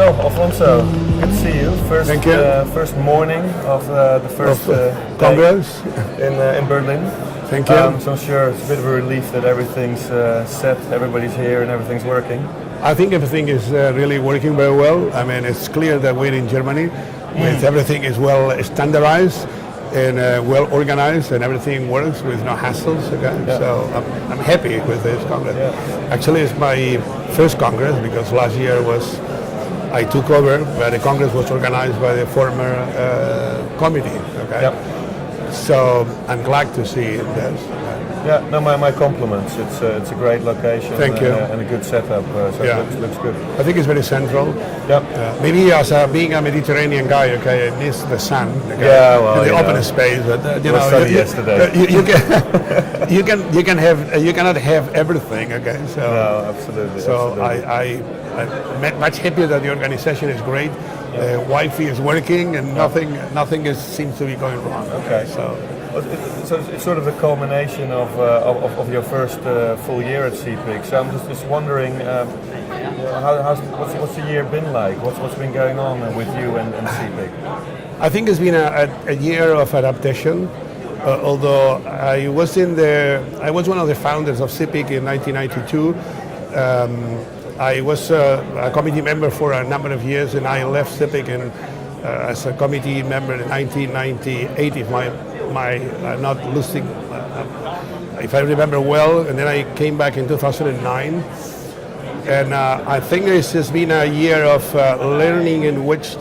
So, Alfonso, good to see you. Thank you. First morning of the first Congress in Berlin. Thank you. So I'm sure it's a bit of a relief that everything's set, everybody's here and everything's working. I think everything is really working very well. I mean, it's clear that we're in Germany with everything is well standardized and well organized, and everything works with no hassles. Okay? Yeah. So I'm happy with this Congress. Yeah. Actually, it's my first Congress because last year I took over, but the Congress was organized by the former committee. Okay. Yep. So I'm glad to see this. Yeah, no, my compliments. It's a great location. Thank you. And a good setup. So Yeah. it looks good. I think it's very central. Yep. Maybe as being a Mediterranean guy, okay, I miss the sun. Okay, Yeah, well, and the you open know, space. But it was sunny yesterday. You cannot have everything. Okay, so No, absolutely. so absolutely. I'm much happier that the organization is great. Wi-Fi is working, and nothing seems to be going wrong. Okay. So. So it's sort of a culmination of your first full year at Cepic. So I'm just wondering, what's the year been like? What's been going on with you and Cepic? I think it's been a year of adaptation. Although I was one of the founders of Cepic in 1992. I was a committee member for a number of years, and I left Cepic as a committee member in 1998. If my not losing, if I remember well, and then I came back in 2009. And I think this has been a year of learning in which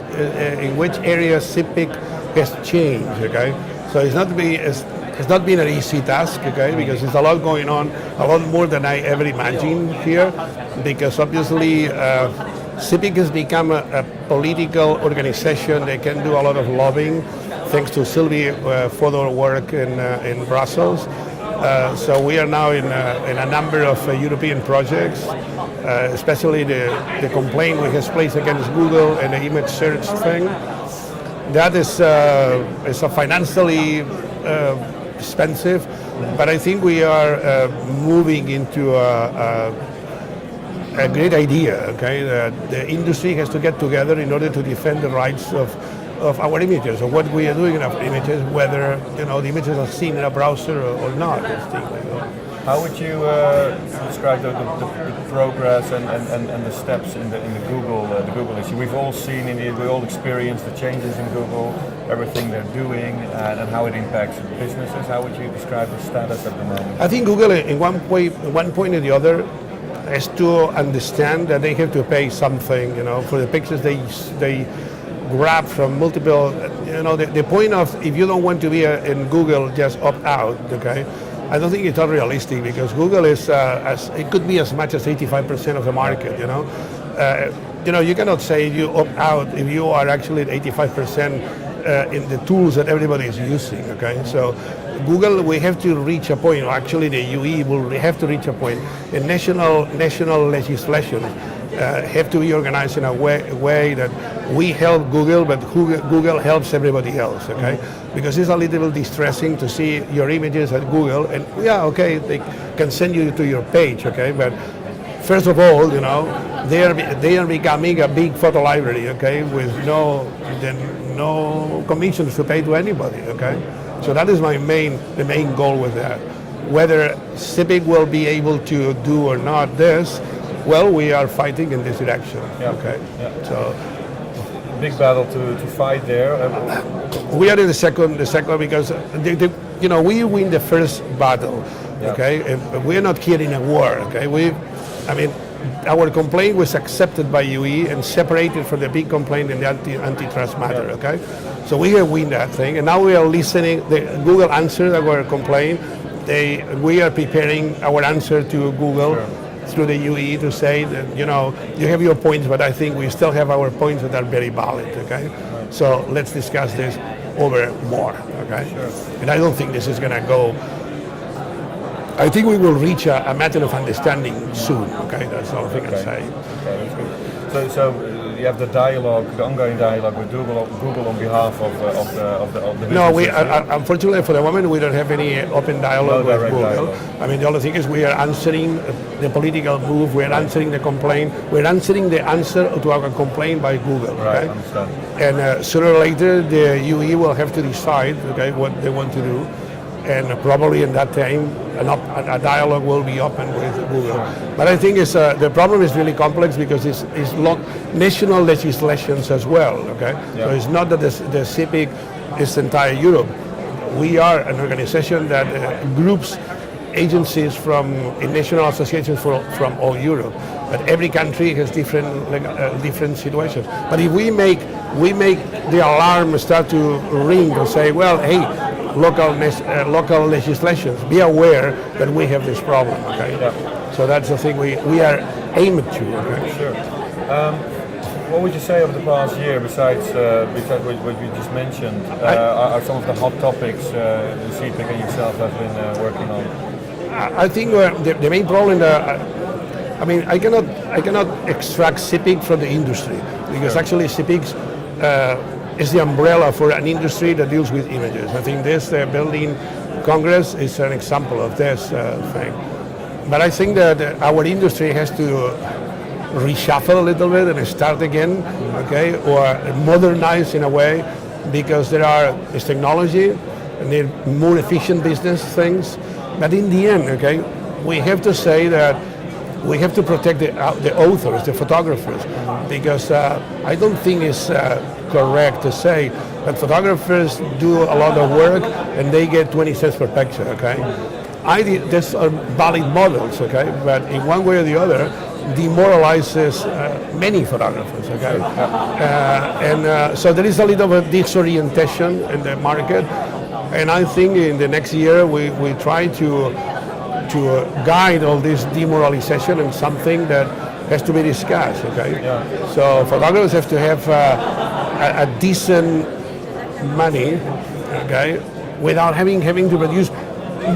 area Cepic has changed. Okay, so it's not been an easy task. Okay, because there's a lot going on, a lot more than I ever imagined here. Because obviously, Cepic has become a political organization. They can do a lot of lobbying, thanks to Sylvie for their work in Brussels. So we are now in a number of European projects, especially the complaint we have placed against Google and the image search thing. That is a financially expensive, but I think we are moving into a great idea. Okay, the industry has to get together in order to defend the rights of our images, or what we are doing in our images, whether the images are seen in a browser or not. How would you describe the progress and the steps in the Google issue? We've all seen we all experienced the changes in Google, everything they're doing, and how it impacts businesses. How would you describe the status at the moment? I think Google, in one point or the other, has to understand that they have to pay something, for the pictures they grab from multiple, the point of, if you don't want to be in Google, just opt out. Okay, I don't think it's not realistic, because Google is it could be as much as 85% of the market. You cannot say you opt out if you are actually at 85% in the tools that everybody is using. Okay, so Google, we have to reach a point, or actually the UE will have to reach a point, and national legislation have to be organized in a way that we help Google, but Google helps everybody else. Okay, because it's a little distressing to see your images at Google, and they can send you to your page. Okay, but first of all, they are becoming a big photo library. Okay, with no commissions to pay to anybody. Okay, so that is the main goal with that. Whether Cepic will be able to do or not this, well, we are fighting in this direction. Yeah. Okay, Yeah. so big battle to fight there. we are in the second because we win the first battle. Yeah. Okay, and we are not here in a war. Okay, our complaint was accepted by UE and separated from the big complaint in the antitrust matter. Yeah. Okay, so we have win that thing, and now we are listening. Google answered our complaint. We are preparing our answer to Google. Sure. Through the UE to say that you have your points, but I think we still have our points that are very valid. Okay, right. So let's discuss this over more. Okay, Sure. And I don't think this is going to go. I think we will reach a matter of understanding soon. Okay, that's all I can say. Okay, that's good. So you have the dialogue, the ongoing dialogue with Google on behalf of the No, businesses. unfortunately for the moment we don't have any open dialogue No with direct Google. dialogue. I mean, the only thing is we are answering the political move, we're answering the complaint, we're answering the answer to our complaint by Google. Right, Okay? understand. And sooner or later the UE will have to decide, okay, what they want to do. And probably in that time, a dialogue will be open with Google. But I think the problem is really complex because it's national legislations as well. Okay, Yeah. so it's not that the Cepic is entire Europe. We are an organization that groups agencies from national associations from all Europe. But every country has different situations. But if we make the alarm start to ring and say, well, hey, local legislations, be aware that we have this problem. Okay, Yeah. so that's the thing we are aimed to. Okay? Sure. What would you say over the past year, besides what you just mentioned, are some of the hot topics Cepic and yourself have been working on? I think the main problem. I mean, I cannot extract Cepic from the industry because actually Cepic is the umbrella for an industry that deals with images. I think this building Congress is an example of this thing. But I think that our industry has to reshuffle a little bit and start again, okay, or modernize in a way, because it's technology and they're more efficient business things. But in the end, okay, we have to say that we have to protect the authors, the photographers, because I don't think it's correct to say that photographers do a lot of work and they get 20 cents per picture, okay? These are valid models, okay? But in one way or the other, demoralizes many photographers, okay? So there is a little bit of disorientation in the market, and I think in the next year we try to guide all this demoralization in something that has to be discussed, okay? Yeah. So photographers have to have a decent money, okay, without having to produce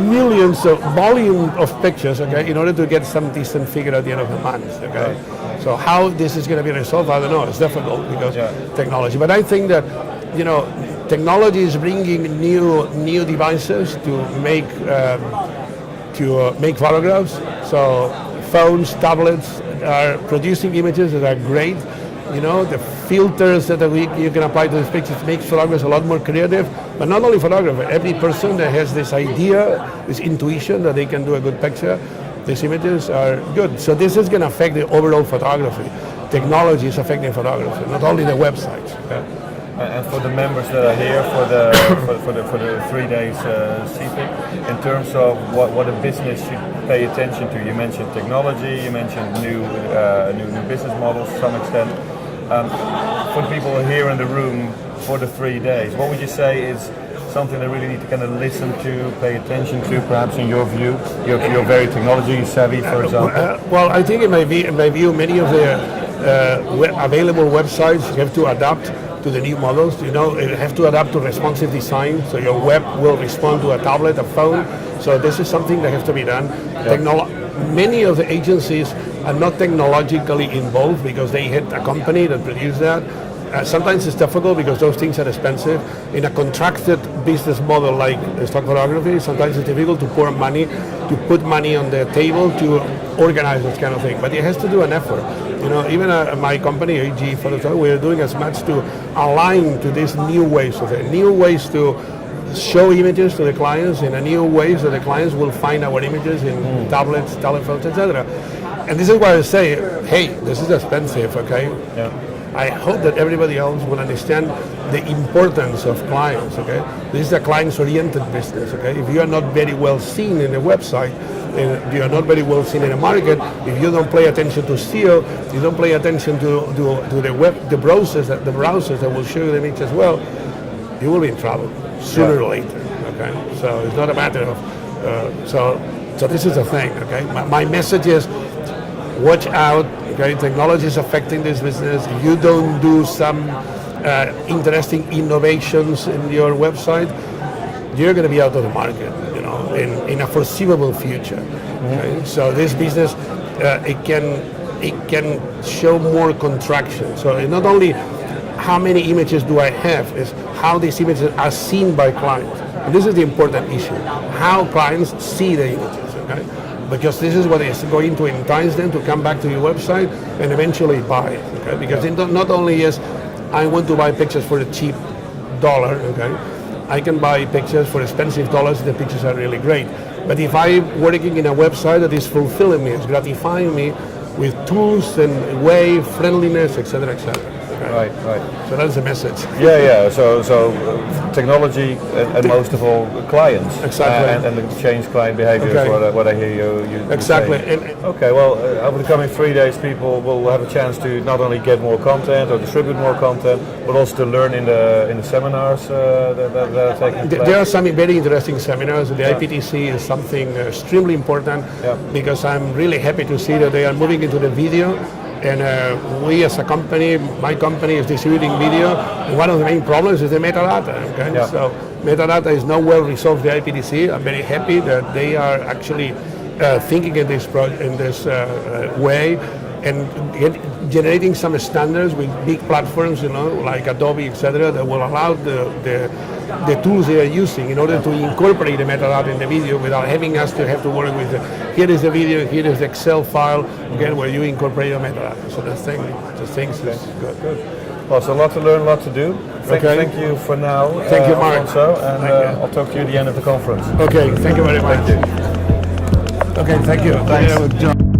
millions of volume of pictures, okay, in order to get some decent figure at the end of the month, okay? So how this is going to be resolved, I don't know. It's difficult because technology. But I think that, technology is bringing new devices to make photographs. So phones, tablets are producing images that are great. The filters that you can apply to these pictures makes photographers a lot more creative. But not only photographer, every person that has this idea, this intuition that they can do a good picture, these images are good. So this is going to affect the overall photography. Technology is affecting photography, not only the websites. Okay? And for the members that are here for the 3 days Cepic, in terms of what a business should pay attention to, you mentioned technology, you mentioned new business models to some extent. For the people here in the room for the 3 days, what would you say is something they really need to kind of listen to, pay attention to, perhaps in your view? You're very technology savvy, for example. Well, I think in my view, many of the available websites have to adapt to the new models. It have to adapt to responsive design, so your web will respond to a tablet, a phone. So this is something that has to be done. Many of the agencies are not technologically involved because they had a company that produced that. Sometimes it's difficult because those things are expensive. In a contracted business model like stock photography, sometimes it's difficult to put money on the table to organize this kind of thing. But it has to do an effort. Even my company, AG Photography, we are doing as much to align to these new ways of it, new ways to show images to the clients in a new ways that the clients will find our images in tablets, telephones, etc. And this is why I say, hey, this is expensive, okay? Yeah. I hope that everybody else will understand the importance of clients, okay? This is a clients-oriented business, okay? If you are not very well seen in a website, if you are not very well seen in a market, if you don't pay attention to SEO, you don't pay attention to the browsers that will show you the image as well, you will be in trouble sooner or later, okay? So it's not a matter of, so this is the thing, okay? My message is, watch out, okay? Technology is affecting this business. If you don't do some interesting innovations in your website, you're going to be out of the market, in a foreseeable future. Okay? So this business, it can it can show more contraction. So it's not only how many images do I have, is how these images are seen by clients. And this is the important issue, how clients see the images, okay? Because this is what is going to entice them to come back to your website and eventually buy it, okay? Because it not only is, I want to buy pictures for a cheap dollar, okay? I can buy pictures for expensive dollars, the pictures are really great. But if I'm working in a website that is fulfilling me, is gratifying me with tools and way, friendliness, etc., etc. Right. So that's the message. Yeah. So technology and most of all clients. Exactly. And the changed client behavior is what I hear you exactly. saying. Okay. Well, over the coming 3 days, people will have a chance to not only get more content or distribute more content, but also to learn in the seminars that are taking place. There are some very interesting seminars. The IPTC is something extremely important because I'm really happy to see that they are moving into the video. And we as a company, my company is distributing video, and one of the main problems is the metadata, okay? Yeah. So metadata is not well resolved the IPTC. I'm very happy that they are actually thinking in this way and generating some standards with big platforms, like Adobe, etc., that will allow the tools they are using in order to incorporate the metadata in the video without having us to have to work with here is the video, here is the Excel file, again, where you incorporate the metadata. So the things is good. Well, so a lot to learn, a lot to do. Thank you for now. Thank you, Mark. Alfonso, and I'll talk to you at the end of the conference. Okay, thank you very much. Thank you. Okay, thank you. Thanks.